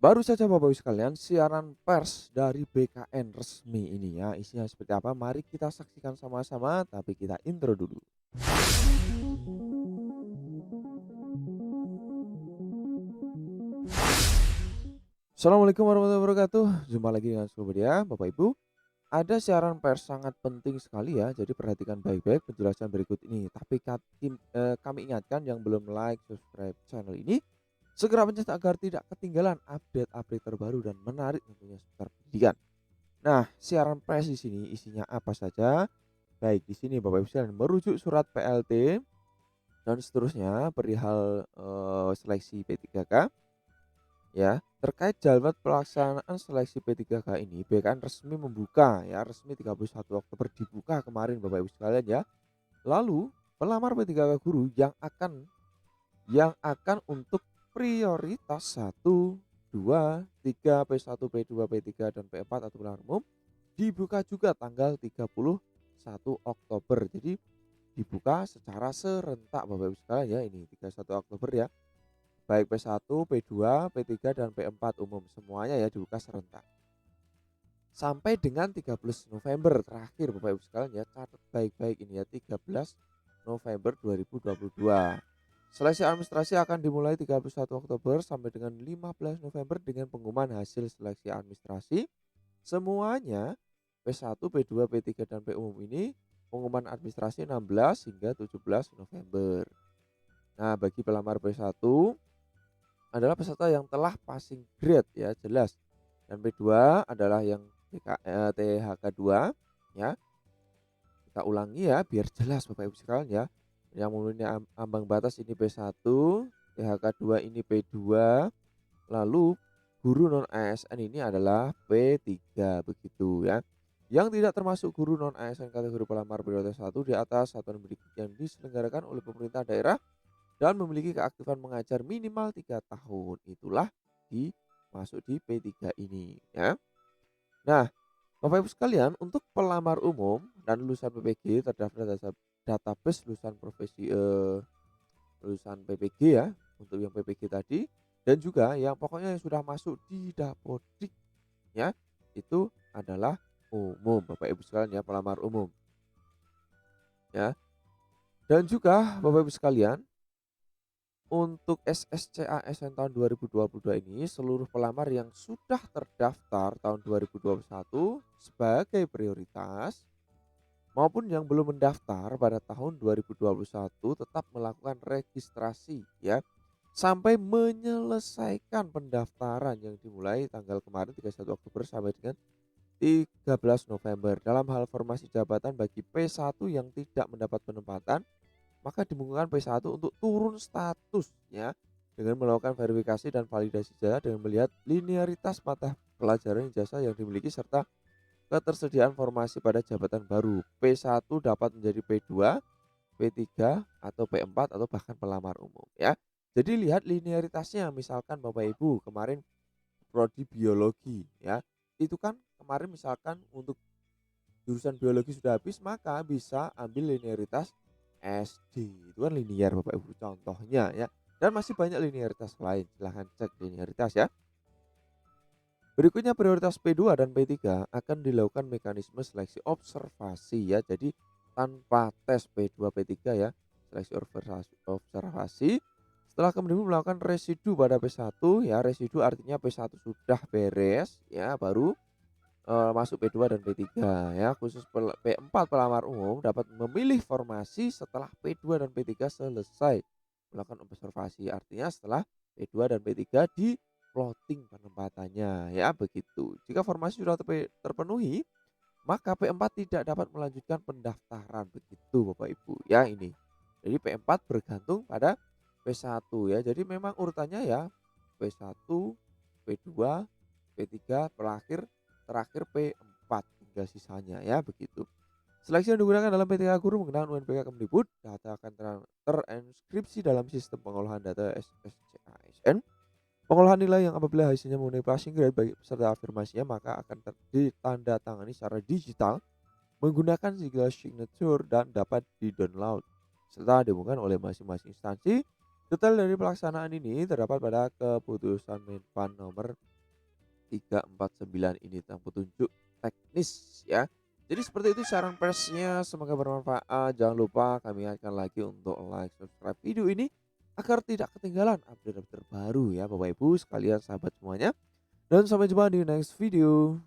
Baru saja Bapak Ibu sekalian siaran pers dari BKN resmi ini ya, isinya seperti apa mari kita saksikan sama-sama tapi kita intro dulu. Assalamualaikum warahmatullahi wabarakatuh, jumpa lagi dengan Sobat ya Bapak Ibu. Ada siaran pers sangat penting sekali ya, jadi perhatikan baik-baik penjelasan berikut ini. Tapi kami ingatkan yang belum like, subscribe channel ini, segera pencet agar tidak ketinggalan update-update terbaru dan menarik tentunya seputar pendidikan. Nah, siaran pers di sini isinya apa saja? Baik, di sini Bapak Ibu sekalian merujuk surat PLT dan seterusnya perihal seleksi P3K ya. Terkait jadwal pelaksanaan seleksi P3K ini, BKN resmi membuka ya, resmi 31 Oktober dibuka kemarin Bapak Ibu sekalian ya. Lalu, pelamar P3K guru yang akan untuk prioritas 1, 2, 3, P1, P2, P3 dan P4 atau pelamar umum dibuka juga tanggal 31 Oktober. Jadi dibuka secara serentak Bapak Ibu sekalian ya, ini 31 Oktober ya. Baik P1, P2, P3 dan P4 umum semuanya ya dibuka serentak. Sampai dengan 13 November terakhir Bapak Ibu sekalian ya, catat baik-baik ini ya, 13 November 2022. Seleksi administrasi akan dimulai 31 Oktober sampai dengan 15 November dengan pengumuman hasil seleksi administrasi. Semuanya P1, P2, P3 dan P umum ini pengumuman administrasi 16 hingga 17 November. Nah, bagi pelamar P1 adalah peserta yang telah passing grade ya, jelas. Dan P2 adalah yang THK2 ya. Kita ulangi ya biar jelas Bapak Ibu sekalian ya. Yang memenuhi ambang batas ini P1, THK2 ini P2, lalu guru non ASN ini adalah P3 begitu ya. Yang tidak termasuk guru non ASN kategori pelamar prioritas 1 di atas satuan pendidikan yang diselenggarakan oleh pemerintah daerah dan memiliki keaktifan mengajar minimal 3 tahun. Itulah masuk di P3 ini ya. Nah, Bapak Ibu sekalian, untuk pelamar umum dan lulusan PPG terdaftar database lulusan profesi lulusan PPG ya, untuk yang PPG tadi dan juga yang pokoknya yang sudah masuk di Dapodik ya, itu adalah umum Bapak Ibu sekalian ya, pelamar umum. Ya. Dan juga Bapak Ibu sekalian, untuk SSCA SN tahun 2022 ini seluruh pelamar yang sudah terdaftar tahun 2021 sebagai prioritas maupun yang belum mendaftar pada tahun 2021 tetap melakukan registrasi ya sampai menyelesaikan pendaftaran yang dimulai tanggal kemarin 31 Oktober sampai dengan 13 November. Dalam hal formasi jabatan bagi P1 yang tidak mendapat penempatan, maka dimungkinkan P1 untuk turun status ya dengan melakukan verifikasi dan validasi jasa dengan melihat linearitas mata pelajaran ijazah yang dimiliki serta ketersediaan formasi pada jabatan baru. P1 dapat menjadi P2, P3 atau P4 atau bahkan pelamar umum ya. Jadi lihat linearitasnya, misalkan Bapak Ibu kemarin prodi biologi ya. Itu kan kemarin misalkan untuk jurusan biologi sudah habis maka bisa ambil linearitas SD. Itu kan linear Bapak Ibu contohnya ya. Dan masih banyak linearitas lain. Silahkan cek linearitas ya. Berikutnya prioritas P2 dan P3 akan dilakukan mekanisme seleksi observasi ya. Jadi tanpa tes P2 P3 ya. Seleksi observasi. Setelah kemudian melakukan residu pada P1 ya. Residu artinya P1 sudah beres ya, baru masuk P2 dan P3 ya. Khusus P4 pelamar umum dapat memilih formasi setelah P2 dan P3 selesai melakukan observasi. Artinya setelah P2 dan P3 di plotting penempatannya ya begitu. Jika formasi sudah terpenuhi, maka P4 tidak dapat melanjutkan pendaftaran begitu Bapak Ibu ya ini. Jadi P4 bergantung pada P1 ya. Jadi memang urutannya ya P1, P2, P3 terakhir P4 hingga sisanya ya begitu. Seleksi yang digunakan dalam PTK guru menggunakan UNBK Kemdikbud. Data akan terinskripsi dalam sistem pengolahan data SSCASN. Pengolahan nilai yang apabila hasilnya memenuhi passing grade bagi peserta afirmasinya maka akan ditandatangani secara digital menggunakan signature dan dapat di-download serta diumumkan oleh masing-masing instansi. Detail dari pelaksanaan ini terdapat pada keputusan Menpan nomor 349 ini tentang petunjuk teknis ya. Jadi seperti itu saran persnya, semoga bermanfaat. Jangan lupa kami ingatkan lagi untuk like, subscribe video ini agar tidak ketinggalan update terbaru ya Bapak Ibu sekalian sahabat semuanya. Dan sampai jumpa di next video.